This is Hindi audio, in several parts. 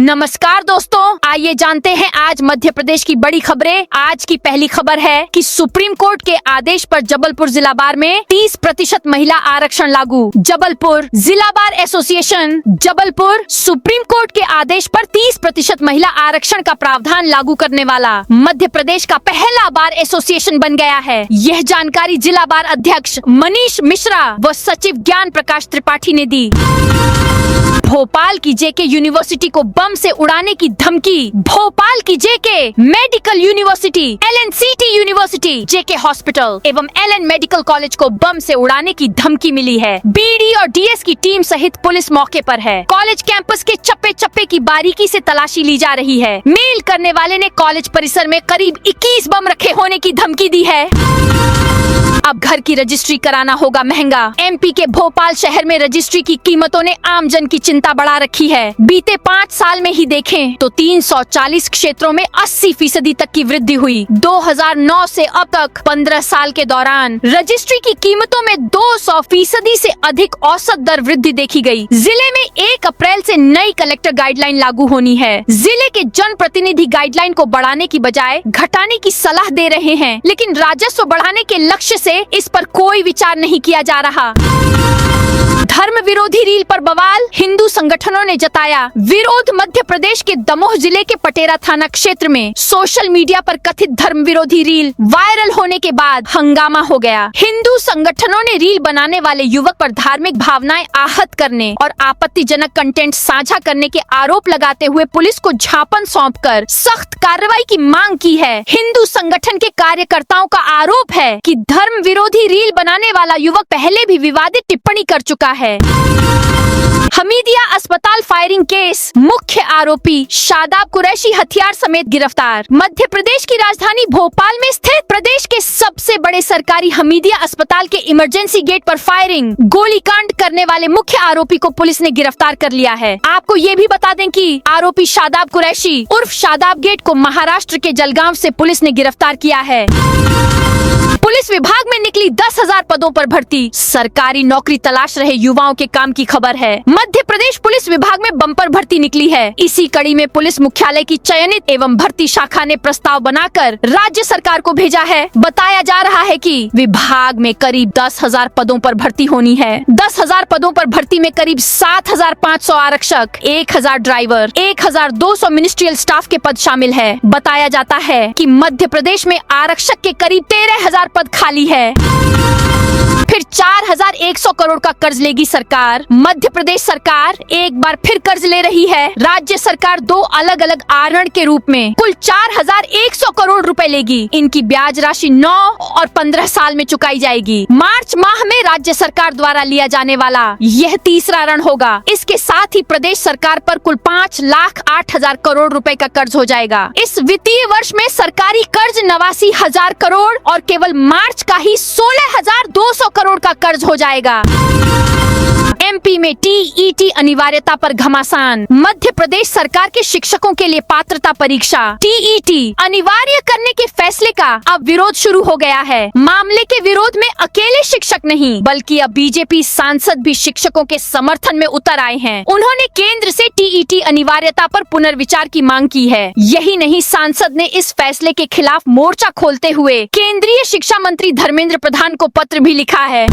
नमस्कार दोस्तों, आइए जानते हैं आज मध्य प्रदेश की बड़ी खबरें। आज की पहली खबर है कि सुप्रीम कोर्ट के आदेश पर जबलपुर जिला बार में 30% महिला आरक्षण लागू। जबलपुर जिला bar association Jabalpur supreme court के आदेश पर 30% महिला आरक्षण का प्रावधान लागू करने वाला मध्य प्रदेश का पहला बार एसोसिएशन बन गया है। यह जानकारी जिला बार अध्यक्ष मनीष मिश्रा व सचिव ज्ञान प्रकाश त्रिपाठी ने दी। भोपाल की जेके यूनिवर्सिटी को बम से उड़ाने की धमकी। भोपाल की जेके medical university, LNCT university, JK hospital एवं एलएन मेडिकल कॉलेज को बम से उड़ाने की धमकी मिली है। बीडी और डीएस की टीम सहित पुलिस मौके पर है। कॉलेज कैंपस के चप्पे चप्पे की बारीकी से तलाशी ली जा रही है। मेल करने वाले ने कॉलेज परिसर में करीब 21 बम रखे होने की धमकी दी है। अब घर की रजिस्ट्री कराना होगा महंगा। एमपी के भोपाल शहर में रजिस्ट्री की कीमतों ने आम जन की चिंता बढ़ा रखी है। बीते 5 साल में ही देखें तो 340 क्षेत्रों में 80% तक की वृद्धि हुई। 2009 से अब तक 15 साल के दौरान रजिस्ट्री की कीमतों में 200% से अधिक औसत दर वृद्धि देखी गई। जिले में 1 अप्रैल से नई कलेक्टर गाइडलाइन लागू होनी है। जिले के जन प्रतिनिधि गाइडलाइन को बढ़ाने की बजाय घटाने की सलाह दे रहे हैं, लेकिन राजस्व बढ़ाने के लक्ष्य से इस पर कोई विचार नहीं किया जा रहा। धर्म विरोधी रील पर बवाल, हिंदू संगठनों ने जताया विरोध। मध्य प्रदेश के दमोह जिले के पटेरा थाना क्षेत्र में सोशल मीडिया पर कथित धर्म विरोधी रील वायरल होने के बाद हंगामा हो गया। हिंदू संगठनों ने रील बनाने वाले युवक पर धार्मिक भावनाएं आहत करने और आपत्तिजनक कंटेंट साझा करने के आरोप लगाते हुए पुलिस को झापन सौंपकर सख्त कार्रवाई की मांग की है। हिंदू संगठन के कार्यकर्ताओं का आरोप है कि धर्म विरोधी रील बनाने वाला युवक पहले भी विवादित टिप्पणी कर चुका है। हमीदिया अस्पताल फायरिंग केस, मुख्य आरोपी शादाब कुरैशी हथियार समेत गिरफ्तार। मध्य प्रदेश की राजधानी भोपाल में स्थित प्रदेश के सबसे बड़े सरकारी हमीदिया अस्पताल के इमरजेंसी गेट पर फायरिंग, गोलीकांड करने वाले मुख्य आरोपी को पुलिस ने गिरफ्तार कर लिया है। आपको ये भी बता दें कि आरोपी शादाब कुरैशी उर्फ शादाब गेट को महाराष्ट्र के जलगांव से पुलिस ने गिरफ्तार किया है। पुलिस विभाग में निकली 10,000 पदों पर भर्ती। सरकारी नौकरी तलाश रहे युवाओं के काम की खबर है। मध्य प्रदेश पुलिस विभाग में बम्पर भर्ती निकली है। इसी कड़ी में पुलिस मुख्यालय की चयनित एवं भर्ती शाखा ने प्रस्ताव बनाकर राज्य सरकार को भेजा है। बताया जा रहा है कि विभाग में करीब 10,000 पदों पर भर्ती होनी है। 10,000 पदों पर भर्ती में करीब 7,500 आरक्षक, 1,000 ड्राइवर, 1,200 मिनिस्ट्रियल स्टाफ के पद शामिल है। बताया जाता है कि मध्य प्रदेश में आरक्षक के करीब 13,000 पद खाली है। फिर 4,100 करोड़ का कर्ज लेगी सरकार। मध्य प्रदेश सरकार एक बार फिर कर्ज ले रही है। राज्य सरकार 2 अलग अलग आवरण के रूप में कुल 4,100 करोड़ रुपए लेगी। इनकी ब्याज राशि 9 और 15 साल में चुकाई जाएगी। मार्च माह में राज्य सरकार द्वारा लिया जाने वाला यह तीसरा ऋण होगा। इसके साथ ही प्रदेश सरकार पर कुल 5,08,000 करोड़ रुपए का कर्ज हो जाएगा। इस वित्तीय वर्ष में सरकारी कर्ज 89,000 करोड़ और केवल मार्च का ही 16,200 करोड़ का कर्ज हो जाएगा। एमपी में टीईटी अनिवार्यता पर घमासान। मध्य प्रदेश सरकार के शिक्षकों के लिए पात्रता परीक्षा टीईटी अनिवार्य करने के फैसले का अब विरोध शुरू हो गया है। मामले के विरोध में अकेले शिक्षक नहीं बल्कि अब बीजेपी सांसद भी शिक्षकों के समर्थन में उतर आए हैं। उन्होंने केंद्र से टीईटी अनिवार्यता पर पुनर्विचार की मांग की है। यही नहीं, सांसद ने इस फैसले के खिलाफ मोर्चा खोलते हुए केंद्रीय शिक्षा मंत्री धर्मेंद्र प्रधान को पत्र भी लिखा है।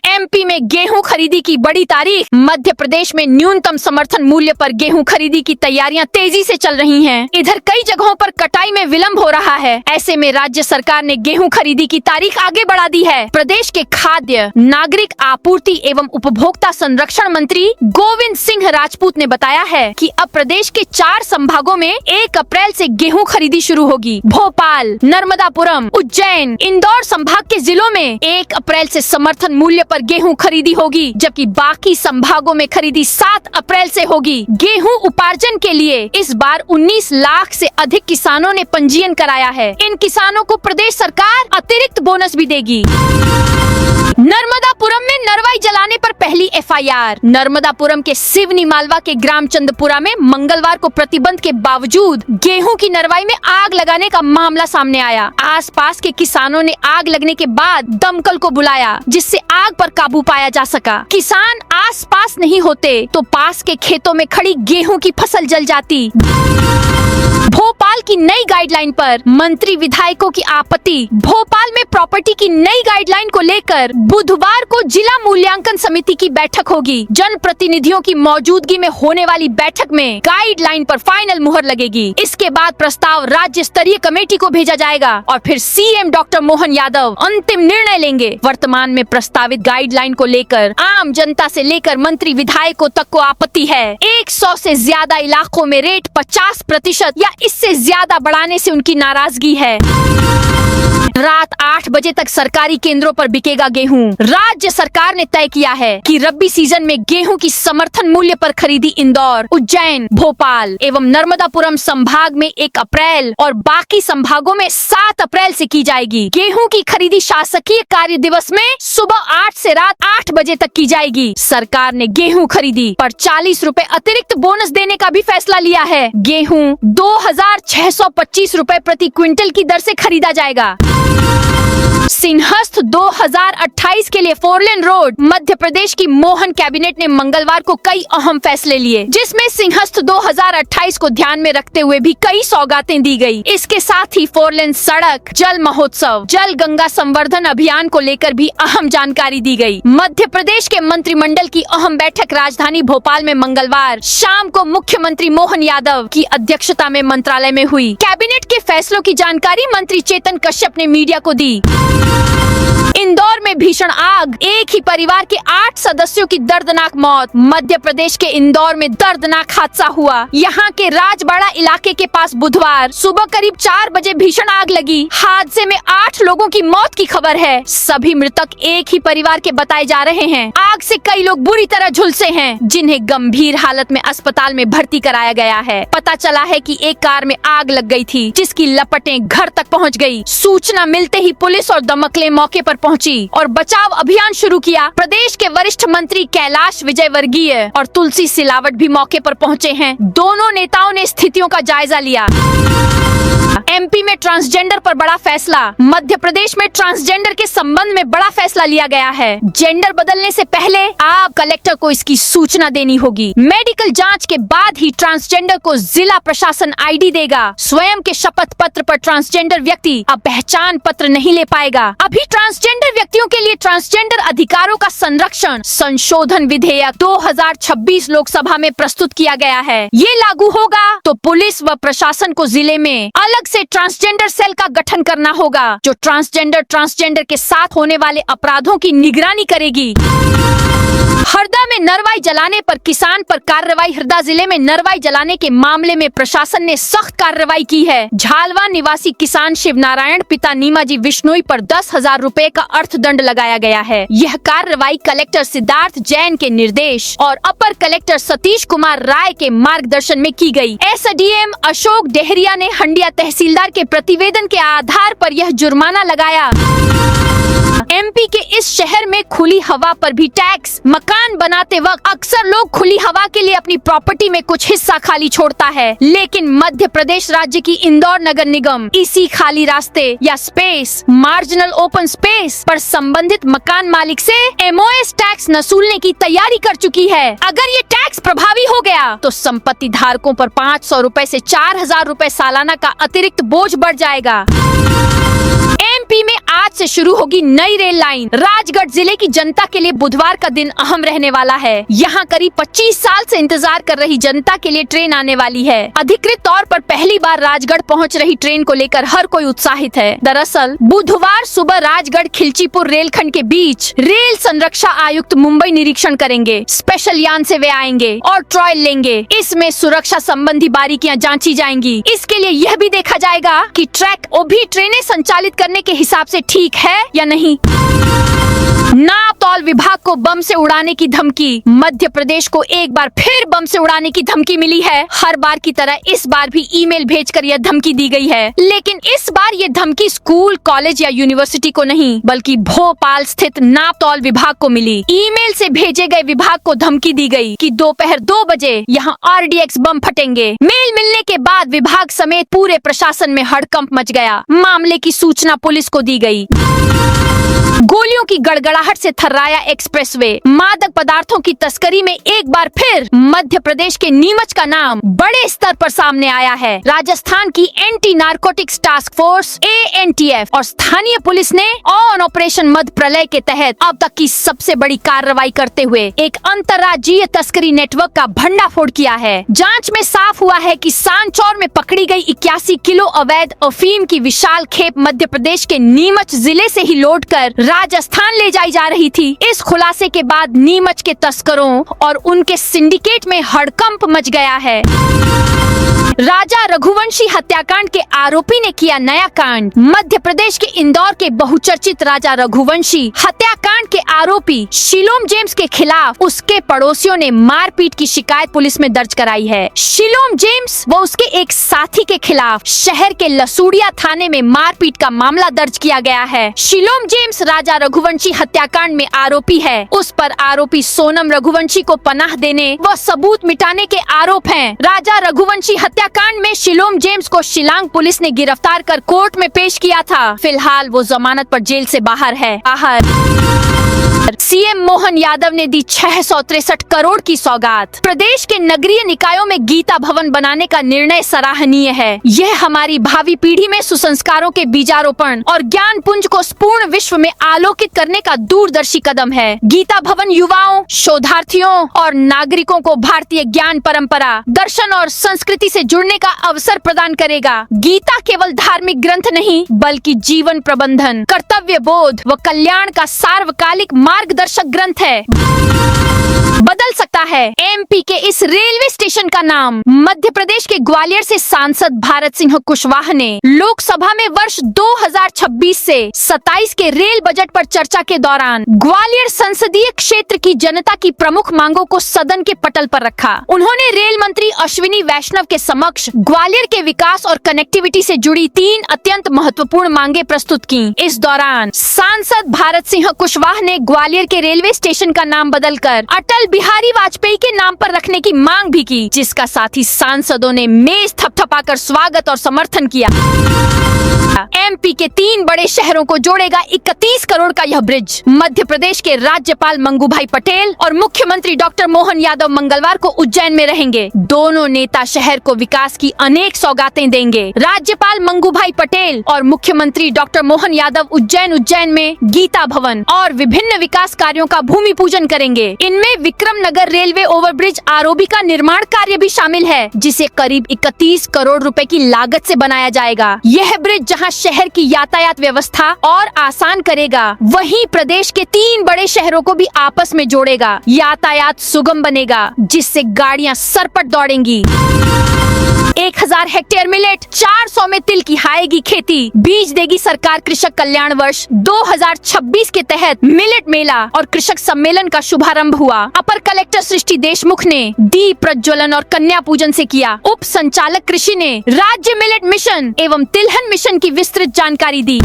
एमपी में गेहूं खरीदी की बड़ी तारीख। मध्य प्रदेश में न्यूनतम समर्थन मूल्य पर गेहूं खरीदी की तैयारियां तेजी से चल रही हैं। इधर कई जगहों पर कटाई में विलंब हो रहा है। ऐसे में राज्य सरकार ने गेहूं खरीदी की तारीख आगे बढ़ा दी है। प्रदेश के खाद्य, नागरिक आपूर्ति एवं उपभोक्ता संरक्षण मंत्री गोविंद सिंह राजपूत ने बताया है कि अब प्रदेश के 4 संभागों में 1 अप्रैल से गेहूं खरीदी शुरू होगी। भोपाल, नर्मदापुरम, उज्जैन, इंदौर संभाग के जिलों में 1 अप्रैल से समर्थन मूल्य पर गेहूं खरीदी होगी, जबकि बाकी संभागों में खरीदी 7 अप्रैल से होगी। गेहूं उपार्जन के लिए इस बार 19 लाख से अधिक किसानों ने पंजीयन कराया है। इन किसानों को प्रदेश सरकार अतिरिक्त बोनस भी देगी। नर्मदापुरम में नरवाई जलाने पर पहली एफआईआर। नर्मदापुरम के सिवनी मालवा के ग्राम चंदपुरा में मंगलवार को प्रतिबंध के बावजूद गेहूं की नरवाई में आग लगाने का मामला सामने आया। आसपास के किसानों ने आग लगने के बाद दमकल को बुलाया, जिससे आग पर काबू पाया जा सका। किसान आस पास नहीं होते तो पास के खेतों में खड़ी गेहूं की फसल जल जाती। भोपाल की नई गाइडलाइन पर मंत्री विधायकों की आपत्ति। भोपाल में प्रॉपर्टी की नई गाइडलाइन को लेकर बुधवार को जिला मूल्यांकन समिति की बैठक होगी। जनप्रतिनिधियों की मौजूदगी में होने वाली बैठक में गाइडलाइन पर फाइनल मुहर लगेगी। इसके बाद प्रस्ताव राज्य स्तरीय कमेटी को भेजा जाएगा और फिर सीएम डॉक्टर मोहन यादव अंतिम निर्णय लेंगे। वर्तमान में प्रस्तावित गाइडलाइन को लेकर आम जनता से लेकर मंत्री विधायकों तक को आपत्ति है। 100 से ज्यादा इलाकों में रेट 50% या इससे ज्यादा बढ़ाने से उनकी नाराजगी है। रात 8 बजे तक सरकारी केंद्रों पर बिकेगा गेहूं। राज्य सरकार ने तय किया है कि रबी सीजन में गेहूं की समर्थन मूल्य पर खरीदी इंदौर, उज्जैन, भोपाल एवं नर्मदापुरम संभाग में 1 अप्रैल और बाकी संभागों में 7 अप्रैल से की जाएगी। गेहूं की खरीदी शासकीय कार्य दिवस में सुबह 8 से रात 8 बजे तक की जाएगी। सरकार ने गेहूं खरीदी पर 40 रुपए अतिरिक्त बोनस देने का भी फैसला लिया है। गेहूं 2625 रुपए प्रति क्विंटल की दर से खरीदा जाएगा। सिंहस्थ 2028 के लिए 4 लेन रोड। मध्य प्रदेश की मोहन कैबिनेट ने मंगलवार को कई अहम फैसले लिए, जिसमें सिंहस्थ 2028 को ध्यान में रखते हुए भी कई सौगातें दी गई। इसके साथ ही 4 लेन सड़क, जल महोत्सव, जल गंगा संवर्धन अभियान को लेकर भी अहम जानकारी दी गई। मध्य प्रदेश के मंत्रिमंडल की अहम बैठक राजधानी भोपाल में मंगलवार शाम को मुख्यमंत्री मोहन यादव की अध्यक्षता में मंत्रालय में हुई। कैबिनेट के फैसलों की जानकारी मंत्री चेतन कश्यप ने मीडिया को दी। इंदौर में भीषण आग, एक ही परिवार के 8 सदस्यों की दर्दनाक मौत। मध्य प्रदेश के इंदौर में दर्दनाक हादसा हुआ। यहाँ के राजबाड़ा इलाके के पास बुधवार सुबह करीब 4 बजे भीषण आग लगी। हादसे में 8 लोगों की मौत की खबर है। सभी मृतक एक ही परिवार के बताए जा रहे हैं। आग से कई लोग बुरी तरह झुलसे हैं, जिन्हें गंभीर हालत में अस्पताल में भर्ती कराया गया है। पता चला है कि एक कार में आग लग गई थी, जिसकी लपटें घर तक पहुँच गयी। सूचना मिलते ही पुलिस और दमकलें मौके पर पहुंची और बचाव अभियान शुरू किया। प्रदेश के वरिष्ठ मंत्री कैलाश विजयवर्गीय और तुलसी सिलावट भी मौके पर पहुंचे हैं। दोनों नेताओं ने स्थितियों का जायजा लिया। एमपी में ट्रांसजेंडर पर बड़ा फैसला। मध्य प्रदेश में ट्रांसजेंडर के संबंध में बड़ा फैसला लिया गया है। जेंडर बदलने से पहले आप कलेक्टर को इसकी सूचना देनी होगी। मेडिकल जांच के बाद ही ट्रांसजेंडर को जिला प्रशासन आईडी देगा। स्वयं के शपथ पत्र पर ट्रांसजेंडर व्यक्ति अब पहचान पत्र नहीं ले पाएगा। अभी ट्रांसजेंडर व्यक्तियों के लिए ट्रांसजेंडर अधिकारों का संरक्षण संशोधन विधेयक 2026 लोकसभा में प्रस्तुत किया गया है। ये लागू होगा तो पुलिस व प्रशासन को जिले में अलग से ट्रांसजेंडर सेल का गठन करना होगा, जो ट्रांसजेंडर के साथ होने वाले अपराधों की निगरानी करेगी। हरदा में नरवाई जलाने पर किसान पर कार्रवाई। हरदा जिले में नरवाई जलाने के मामले में प्रशासन ने सख्त कार्रवाई की है। झालवा निवासी किसान शिव नारायण पिता नीमाजी विश्नोई पर 10,000 रुपए का अर्थदंड लगाया गया है। यह कार्रवाई कलेक्टर सिद्धार्थ जैन के निर्देश और अपर कलेक्टर सतीश कुमार राय के मार्गदर्शन में की गई। एसडीएम अशोक डेहरिया ने हंडिया तहसीलदार के प्रतिवेदन के आधार पर यह जुर्माना लगाया। एमपी के इस शहर में खुली हवा पर भी टैक्स। मकान बनाते वक्त अक्सर लोग खुली हवा के लिए अपनी प्रॉपर्टी में कुछ हिस्सा खाली छोड़ता है, लेकिन मध्य प्रदेश राज्य की इंदौर नगर निगम इसी खाली रास्ते या स्पेस, मार्जिनल ओपन स्पेस पर संबंधित मकान मालिक से एमओएस टैक्स वसूलने की तैयारी कर चुकी है। अगर ये टैक्स प्रभावी हो गया तो संपत्ति धारकों पर 500 रुपए से 4,000 रुपए सालाना का अतिरिक्त बोझ बढ़ जाएगा। एमपी में आज से शुरू होगी नई रेल लाइन। राजगढ़ जिले की जनता के लिए बुधवार का दिन अहम रहने वाला है। यहाँ करीब 25 साल से इंतजार कर रही जनता के लिए ट्रेन आने वाली है। अधिकृत तौर पर पहली बार राजगढ़ पहुँच रही ट्रेन को लेकर हर कोई उत्साहित है। दरअसल बुधवार सुबह राजगढ़ खिलचीपुर रेलखंड के बीच रेल संरक्षा आयुक्त मुंबई निरीक्षण करेंगे। स्पेशल यान से वे आएंगे और ट्रायल लेंगे। इसमें सुरक्षा संबंधी बारीकियां जांची जाएंगी। इसके लिए यह भी देखा जाएगा कि ट्रैक भी ट्रेनें संचालित करने के हिसाब से ठीक है या नहीं। नाप तौल विभाग को बम से उड़ाने की धमकी। मध्य प्रदेश को एक बार फिर बम से उड़ाने की धमकी मिली है। हर बार की तरह इस बार भी ईमेल भेजकर यह धमकी दी गई है, लेकिन इस बार ये धमकी स्कूल, कॉलेज या यूनिवर्सिटी को नहीं, बल्कि भोपाल स्थित नाप तौल विभाग को मिली। ईमेल से भेजे गए विभाग को धमकी दी गई कि दोपहर 2 बजे यहाँ RDX बम फटेंगे। मेल मिलने के बाद विभाग समेत पूरे प्रशासन में हड़कंप मच गया। मामले की सूचना पुलिस को दी गई। गोलियों की गड़गड़ाहट से थर्राया एक्सप्रेसवे। मादक पदार्थों की तस्करी में एक बार फिर मध्य प्रदेश के नीमच का नाम बड़े स्तर पर सामने आया है। राजस्थान की anti narcotics task force ANTF और स्थानीय पुलिस ने ऑन ऑपरेशन मध्य प्रलय के तहत अब तक की सबसे बड़ी कार्रवाई करते हुए एक अंतर्राज्यीय तस्करी नेटवर्क का भंडाफोड़ किया है। जांच में साफ हुआ है कि सांचौर में पकड़ी गई 81 किलो अवैध अफीम की विशाल खेप मध्य प्रदेश के नीमच जिले से ही लौट कर राजस्थान ले जाई जा रही थी। इस खुलासे के बाद नीमच के तस्करों और उनके सिंडिकेट में हड़कंप मच गया है। राजा रघुवंशी हत्याकांड के आरोपी ने किया नया कांड। मध्य प्रदेश के इंदौर के बहुचर्चित राजा रघुवंशी हत्याकांड के आरोपी शिलोम जेम्स के खिलाफ उसके पड़ोसियों ने मारपीट की शिकायत पुलिस में दर्ज कराई है। शिलोम जेम्स व उसके एक साथी के खिलाफ शहर के लसूड़िया थाने में मारपीट का मामला दर्ज किया गया है। शिलोम जेम्स राजा रघुवंशी हत्याकांड में आरोपी है। उस पर आरोपी सोनम रघुवंशी को पनाह देने व सबूत मिटाने के आरोप हैं। राजा रघुवंशी हत्याकांड में शिलोम जेम्स को शिलांग पुलिस ने गिरफ्तार कर कोर्ट में पेश किया था। फिलहाल वो जमानत पर जेल से बाहर है। सीएम मोहन यादव ने दी 663 करोड़ की सौगात। प्रदेश के नगरीय निकायों में गीता भवन बनाने का निर्णय सराहनीय है। यह हमारी भावी पीढ़ी में सुसंस्कारों के बीजारोपण और ज्ञान पुंज को पूर्ण विश्व में आलोकित करने का दूरदर्शी कदम है। गीता भवन युवाओं, शोधार्थियों और नागरिकों को भारतीय ज्ञान परंपरा, दर्शन और संस्कृति से जुड़ने का अवसर प्रदान करेगा। गीता केवल धार्मिक ग्रंथ नहीं बल्कि जीवन प्रबंधन, कर्तव्य बोध व कल्याण का सार्वकालिक मार्गदर्शक ग्रंथ है। बदल सकता है MP के इस रेलवे स्टेशन का नाम। मध्य प्रदेश के ग्वालियर से सांसद भारत सिंह कुशवाहा ने लोकसभा में वर्ष 2026 से 27 के रेल बजट पर चर्चा के दौरान ग्वालियर संसदीय क्षेत्र की जनता की प्रमुख मांगों को सदन के पटल पर रखा। उन्होंने रेल मंत्री अश्विनी वैष्णव के समक्ष ग्वालियर के विकास और कनेक्टिविटी से जुड़ी 3 अत्यंत महत्वपूर्ण मांगे प्रस्तुत की। इस दौरान सांसद भारत सिंह कुशवाहा ने ग्वालियर के रेलवे स्टेशन का नाम बदलकर अटल बिहारी वाजपेयी के नाम पर रखने की मांग भी की, जिसका साथ ही सांसदों ने मेज थपथपाकर स्वागत और समर्थन किया। MP के 3 बड़े शहरों को जोड़ेगा 31 करोड़ का यह ब्रिज। मध्य प्रदेश के राज्यपाल मंगूभाई पटेल और मुख्यमंत्री डॉक्टर मोहन यादव मंगलवार को उज्जैन में रहेंगे। दोनों नेता शहर को विकास की अनेक सौगातें देंगे। राज्यपाल मंगूभाई पटेल और मुख्यमंत्री डॉक्टर मोहन यादव उज्जैन में गीता भवन और विभिन्न विकास कार्यों का भूमि पूजन करेंगे। इनमें विक्रम नगर रेलवे ओवरब्रिज ROB का निर्माण कार्य भी शामिल है, जिसे करीब 31 करोड़ रुपए की लागत से बनाया जाएगा। यह ब्रिज जहां शहर की यातायात व्यवस्था और आसान करेगा, वहीं प्रदेश के 3 बड़े शहरों को भी आपस में जोड़ेगा। यातायात सुगम बनेगा, जिससे गाड़ियां सरपट दौड़ेंगी। 1000 हेक्टेयर मिलेट, 400 में तिल की हाएगी खेती। बीज देगी सरकार। कृषक कल्याण वर्ष 2026 के तहत मिलेट मेला और कृषक सम्मेलन का शुभारंभ हुआ। अपर कलेक्टर सृष्टि देशमुख ने दीप प्रज्वलन और कन्या पूजन से किया। उप संचालक कृषि ने राज्य मिलेट मिशन एवं तिलहन मिशन की विस्तृत जानकारी दी।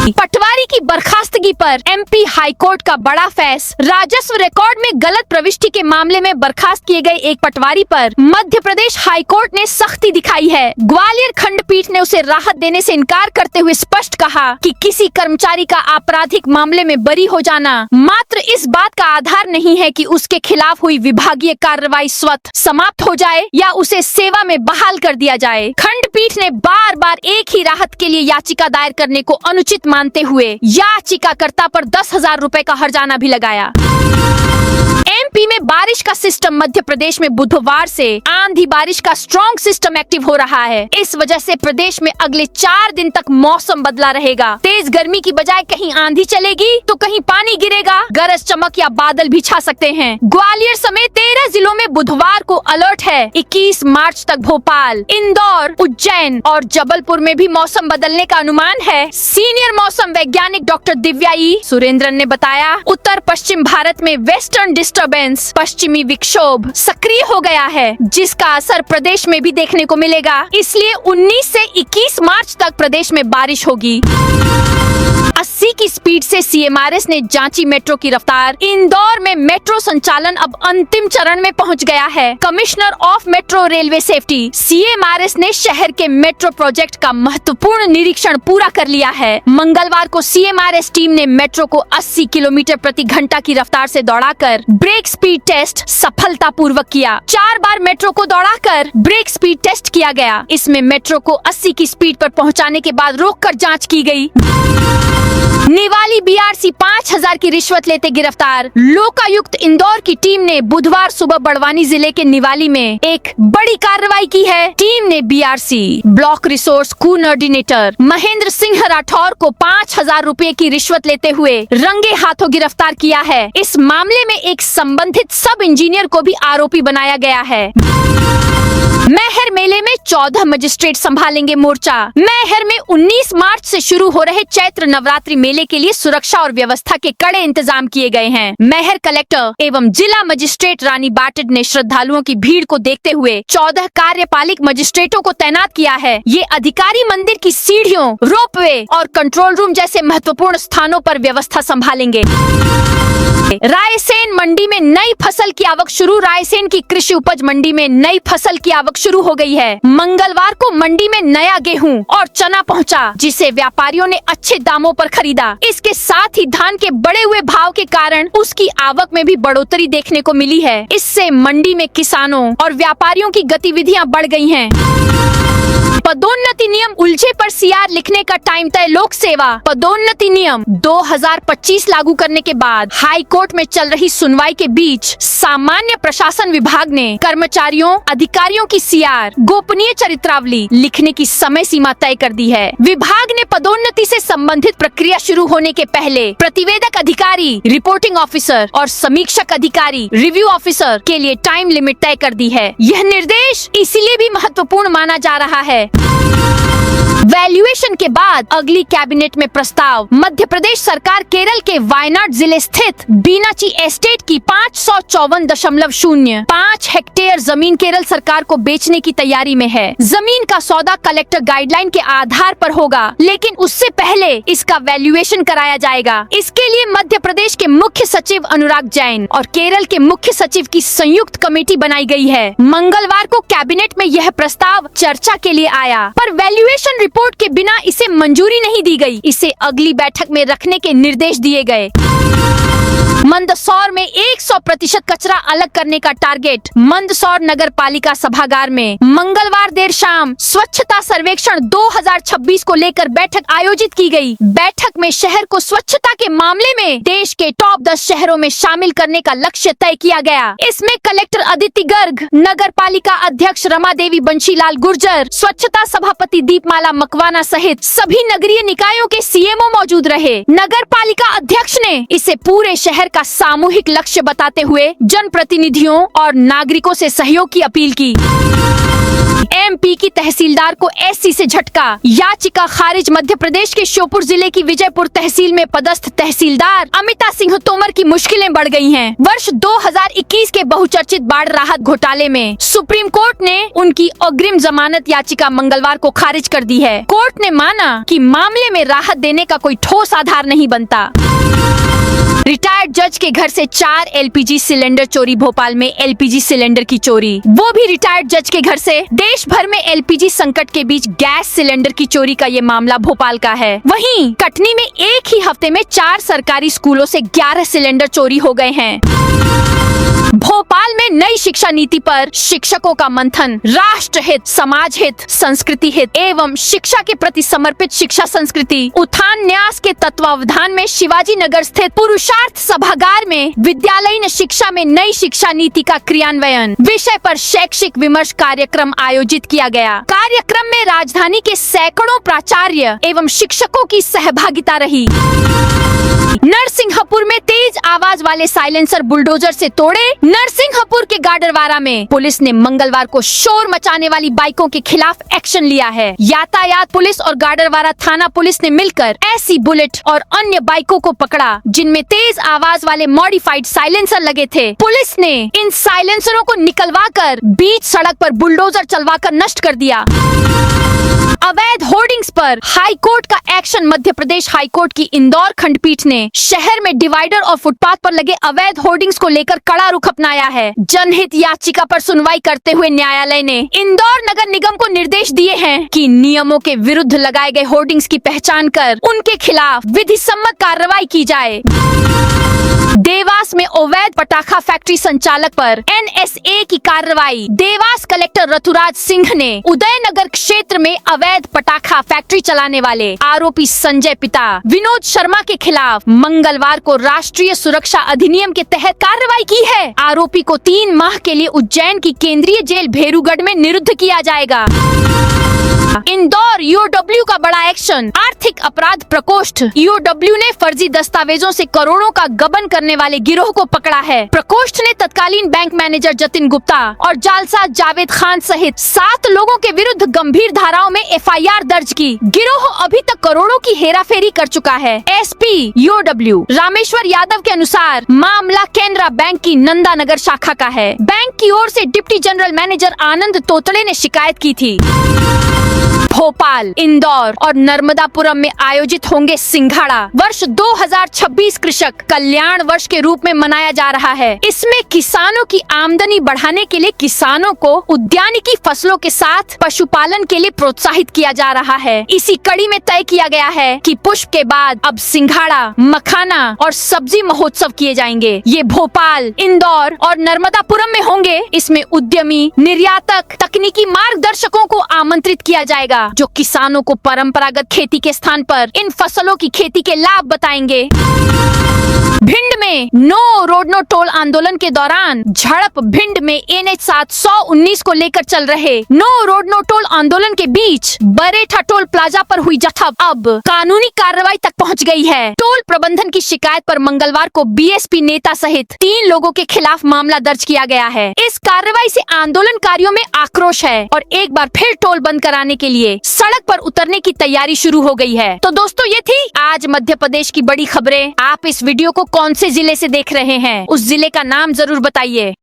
पटवारी की बर्खास्तगी पर MP हाई कोर्ट का बड़ा फैसला। राजस्व रिकॉर्ड में गलत प्रविष्टि के मामले में बर्खास्त किए गए एक पटवारी पर मध्य प्रदेश हाई कोर्ट ने सख्ती दिखाई है। ग्वालियर खंडपीठ ने उसे राहत देने से इनकार करते हुए स्पष्ट कहा कि किसी कर्मचारी का आपराधिक मामले में बरी हो जाना मात्र इस बात का आधार नहीं है कि उसके खिलाफ हुई विभागीय कार्रवाई स्वतः समाप्त हो जाए या उसे सेवा में बहाल कर दिया जाए। खंडपीठ ने बार बार एक ही राहत के लिए याचिका दायर करने को अनुचित मानते हुए याचिकाकर्ता पर 10,000 रुपए का हर्जाना भी लगाया। MP में बारिश का सिस्टम। मध्य प्रदेश में बुधवार से आंधी बारिश का स्ट्रॉन्ग सिस्टम एक्टिव हो रहा है। इस वजह से प्रदेश में अगले 4 दिन तक मौसम बदला रहेगा। तेज गर्मी की बजाय कहीं आंधी चलेगी तो कहीं पानी गिरेगा। गरज चमक या बादल भी छा सकते हैं। ग्वालियर समेत 13 जिलों में बुधवार को अलर्ट है। 21 मार्च तक भोपाल, इंदौर, उज्जैन और जबलपुर में भी मौसम बदलने का अनुमान है। सीनियर मौसम वैज्ञानिक डॉक्टर दिव्या सुरेंद्रन ने बताया, उत्तर पश्चिम भारत में वेस्टर्न डिस्टर्बेंस, पश्चिमी विक्षोभ सक्रिय हो गया है, जिसका असर प्रदेश में भी देखने को मिलेगा। इसलिए 19 से 21 मार्च तक प्रदेश में बारिश होगी। 80 की स्पीड से सीएमआरएस ने जांची मेट्रो की रफ्तार। इंदौर में मेट्रो संचालन अब अंतिम चरण में पहुंच गया है। Commissioner of metro railway safety CMRS ने शहर के मेट्रो प्रोजेक्ट का महत्वपूर्ण निरीक्षण पूरा कर लिया है। मंगलवार को सीएमआरएस टीम ने मेट्रो को 80 किलोमीटर प्रति घंटा की रफ्तार से दौड़ाकर ब्रेक स्पीड टेस्ट सफलतापूर्वक किया। 4 बार मेट्रो को दौड़ाकर ब्रेक स्पीड टेस्ट किया गया। इसमें मेट्रो को 80 की स्पीड पर पहुंचाने के बाद रोककर जांच की गई। निवाली बीआरसी 5000 की रिश्वत लेते गिरफ्तार। लोकायुक्त इंदौर की टीम ने बुधवार सुबह बड़वानी जिले के निवाली में एक बड़ी कार्रवाई की है। टीम ने BRC block resource coordinator Mahendra Singh Rathore को 5000 रुपए की रिश्वत लेते हुए रंगे हाथों गिरफ्तार किया है। इस मामले में एक संबंधित सब इंजीनियर को भी आरोपी बनाया गया है। मैहर मेले में 14 मजिस्ट्रेट संभालेंगे मोर्चा। मैहर में 19 मार्च से शुरू हो रहे चैत्र नवरात्रि मेले के लिए सुरक्षा और व्यवस्था के कड़े इंतजाम किए गए हैं। मैहर कलेक्टर एवं जिला मजिस्ट्रेट रानी बाटिड ने श्रद्धालुओं की भीड़ को देखते हुए 14 कार्यपालिक मजिस्ट्रेटों को तैनात किया है। ये अधिकारी मंदिर की सीढ़ियों, रोपवे और कंट्रोल रूम जैसे महत्वपूर्ण स्थानों पर व्यवस्था संभालेंगे। रायसेन मंडी में नई फसल की आवक शुरू। रायसेन की कृषि उपज मंडी में नई फसल की आवक शुरू हो गई है। मंगलवार को मंडी में नया गेहूं और चना पहुंचा, जिसे व्यापारियों ने अच्छे दामों पर खरीदा। इसके साथ ही धान के बढ़े हुए भाव के कारण उसकी आवक में भी बढ़ोतरी देखने को मिली है। इससे मंडी में किसानों और व्यापारियों की गतिविधियां बढ़ गई हैं। पदोन्नति नियम उलझे पर सीआर लिखने का टाइम तय। लोक सेवा पदोन्नति नियम 2025 लागू करने के बाद हाई कोर्ट में चल रही सुनवाई के बीच सामान्य प्रशासन विभाग ने कर्मचारियों अधिकारियों की सीआर गोपनीय चरित्रावली लिखने की समय सीमा तय कर दी है। विभाग ने पदोन्नति से संबंधित प्रक्रिया शुरू होने के पहले प्रतिवेदक अधिकारी, रिपोर्टिंग ऑफिसर और समीक्षक अधिकारी, रिव्यू ऑफिसर के लिए टाइम लिमिट तय कर दी है। यह निर्देश इसलिए भी महत्वपूर्ण माना जा रहा है। वैल्यूएशन के बाद अगली कैबिनेट में प्रस्ताव। मध्य प्रदेश सरकार केरल के वायनाड जिले स्थित बीनाची एस्टेट की 554.05 हेक्टेयर जमीन केरल सरकार को बेचने की तैयारी में है। जमीन का सौदा कलेक्टर गाइडलाइन के आधार पर होगा, लेकिन उससे पहले इसका वैल्यूएशन कराया जाएगा। इसके लिए मध्य प्रदेश के मुख्य सचिव अनुराग जैन और केरल के मुख्य सचिव की संयुक्त कमेटी बनाई गई है। मंगलवार को कैबिनेट में यह प्रस्ताव चर्चा के लिए आया, पर वैल्यूएशन रिपोर्ट के बिना इसे मंजूरी नहीं दी गई। इसे अगली बैठक में रखने के निर्देश दिए गए। मंदसौर में 100% कचरा अलग करने का टारगेट। मंदसौर नगर पालिका सभागार में मंगलवार देर शाम स्वच्छता सर्वेक्षण 2026 को लेकर बैठक आयोजित की गई। बैठक में शहर को स्वच्छता के मामले में देश के टॉप 10 शहरों में शामिल करने का लक्ष्य तय किया गया। इसमें कलेक्टर अदिति गर्ग, नगर पालिका अध्यक्ष रमा देवी बंशीलाल गुर्जर, स्वच्छता सभापति दीपमाला मकवाना सहित सभी नगरीय निकायों के सीएमओ मौजूद रहे। नगर पालिका अध्यक्ष ने इसे पूरे शहर का सामूहिक लक्ष्य बताते हुए जनप्रतिनिधियों और नागरिकों से सहयोग की अपील की। एमपी की तहसीलदार को एससी से झटका। याचिका खारिज। मध्य प्रदेश के श्योपुर जिले की विजयपुर तहसील में पदस्थ तहसीलदार अमिता सिंह तोमर की मुश्किलें बढ़ गई हैं। वर्ष 2021 के बहुचर्चित बाढ़ राहत घोटाले में सुप्रीम कोर्ट ने उनकी अग्रिम जमानत याचिका मंगलवार को खारिज कर दी है। कोर्ट ने माना कि मामले में राहत देने का कोई ठोस आधार नहीं बनता। रिटायर्ड जज के घर से 4 एलपीजी सिलेंडर चोरी। भोपाल में एलपीजी सिलेंडर की चोरी, वो भी रिटायर्ड जज के घर से। देश भर में एलपीजी संकट के बीच गैस सिलेंडर की चोरी का ये मामला भोपाल का है। वहीं कटनी में एक ही हफ्ते में 4 सरकारी स्कूलों से 11 सिलेंडर चोरी हो गए हैं। भोपाल में नई शिक्षा नीति पर शिक्षकों का मंथन। राष्ट्र हित, समाज हित, संस्कृति हित एवं शिक्षा के प्रति समर्पित शिक्षा संस्कृति उत्थान न्यास के तत्वावधान में शिवाजी नगर स्थित पुरुषार्थ सभागार में विद्यालयीन शिक्षा में नई शिक्षा नीति का क्रियान्वयन विषय पर शैक्षिक विमर्श कार्यक्रम आयोजित किया गया। कार्यक्रम में राजधानी के सैकड़ों प्राचार्य एवं शिक्षकों की सहभागिता रही। नरसिंहपुर में तेज आवाज वाले साइलेंसर बुलडोजर से तोड़े। नरसिंहपुर के गाडरवारा में पुलिस ने मंगलवार को शोर मचाने वाली बाइकों के खिलाफ एक्शन लिया है। यातायात पुलिस और गाडरवारा थाना पुलिस ने मिलकर ऐसी बुलेट और अन्य बाइकों को पकड़ा जिनमें तेज आवाज वाले मॉडिफाइड साइलेंसर लगे थे। पुलिस ने इन साइलेंसरों को निकलवाकर बीच सड़क पर बुलडोजर चलवाकर नष्ट कर दिया। अवैध होर्डिंग्स पर हाई कोर्ट का action. Madhya Pradesh high court की इंदौर खंडपीठ ने शहर में डिवाइडर और फुटपाथ पर लगे अवैध होर्डिंग्स को लेकर कड़ा रुख अपनाया है। जनहित याचिका पर सुनवाई करते हुए न्यायालय ने इंदौर नगर निगम को निर्देश दिए हैं कि नियमों के विरुद्ध लगाए गए होर्डिंग्स की पहचान कर उनके खिलाफ विधि सम्मत कार्रवाई की जाए। देवास में अवैध पटाखा फैक्ट्री संचालक पर NSA की कार्रवाई। देवास कलेक्टर ऋतुराज सिंह ने उदयनगर क्षेत्र में अवैध पटाखा फैक्ट्री चलाने वाले आरोपी संजय पिता विनोद शर्मा के खिलाफ मंगलवार को राष्ट्रीय सुरक्षा अधिनियम के तहत कार्रवाई की है। आरोपी को 3 माह के लिए उज्जैन की केंद्रीय जेल भेरूगढ़ में निरुद्ध किया जाएगा। इंदौर EOW का बड़ा एक्शन। आर्थिक अपराध प्रकोष्ठ EOW ने फर्जी दस्तावेजों से करोड़ों का गबन करने वाले गिरोह को पकड़ा है। प्रकोष्ठ ने तत्कालीन बैंक मैनेजर जतिन गुप्ता और जालसाज जावेद खान सहित 7 लोगों के विरुद्ध गंभीर धाराओं में FIR दर्ज की। गिरोह अभी तक करोड़ों की हेराफेरी कर चुका है। SP EOW रामेश्वर यादव के अनुसार मामला केनरा बैंक की नंदा नगर शाखा का है। बैंक की ओर से डिप्टी जनरल मैनेजर आनंद तोतड़े ने शिकायत की थी। भोपाल, इंदौर और नर्मदापुरम में आयोजित होंगे सिंघाड़ा। वर्ष 2026 कृषक कल्याण वर्ष के रूप में मनाया जा रहा है। इसमें किसानों की आमदनी बढ़ाने के लिए किसानों को उद्यानिकी फसलों के साथ पशुपालन के लिए प्रोत्साहित किया जा रहा है। इसी कड़ी में तय किया गया है कि पुष्प के बाद अब सिंघाड़ा, मखाना और सब्जी महोत्सव किए जाएंगे। ये भोपाल, इंदौर और नर्मदापुरम में होंगे। इसमें उद्यमी, निर्यातक, तकनीकी मार्गदर्शकों को आमंत्रित किया जाएगा जो किसानों को परंपरागत खेती के स्थान पर इन फसलों की खेती के लाभ बताएंगे। भिंड में नो रोड नो टोल आंदोलन के दौरान झड़प। भिंड में NH 719 को लेकर चल रहे नो रोड नो टोल आंदोलन के बीच बरेठा टोल प्लाजा पर हुई झड़प अब कानूनी कार्रवाई तक पहुंच गई है। टोल प्रबंधन की शिकायत पर मंगलवार को BSP नेता सहित 3 लोगों के खिलाफ मामला दर्ज किया गया है। इस कार्रवाई से आंदोलनकारियों में आक्रोश है और एक बार फिर टोल बंद कराने के लिए सड़क पर उतरने की तैयारी शुरू हो गई है। तो दोस्तों, ये थी आज मध्य प्रदेश की बड़ी खबरें। आप इस वीडियो को कौन से जिले से देख रहे हैं, उस जिले का नाम जरूर बताइए।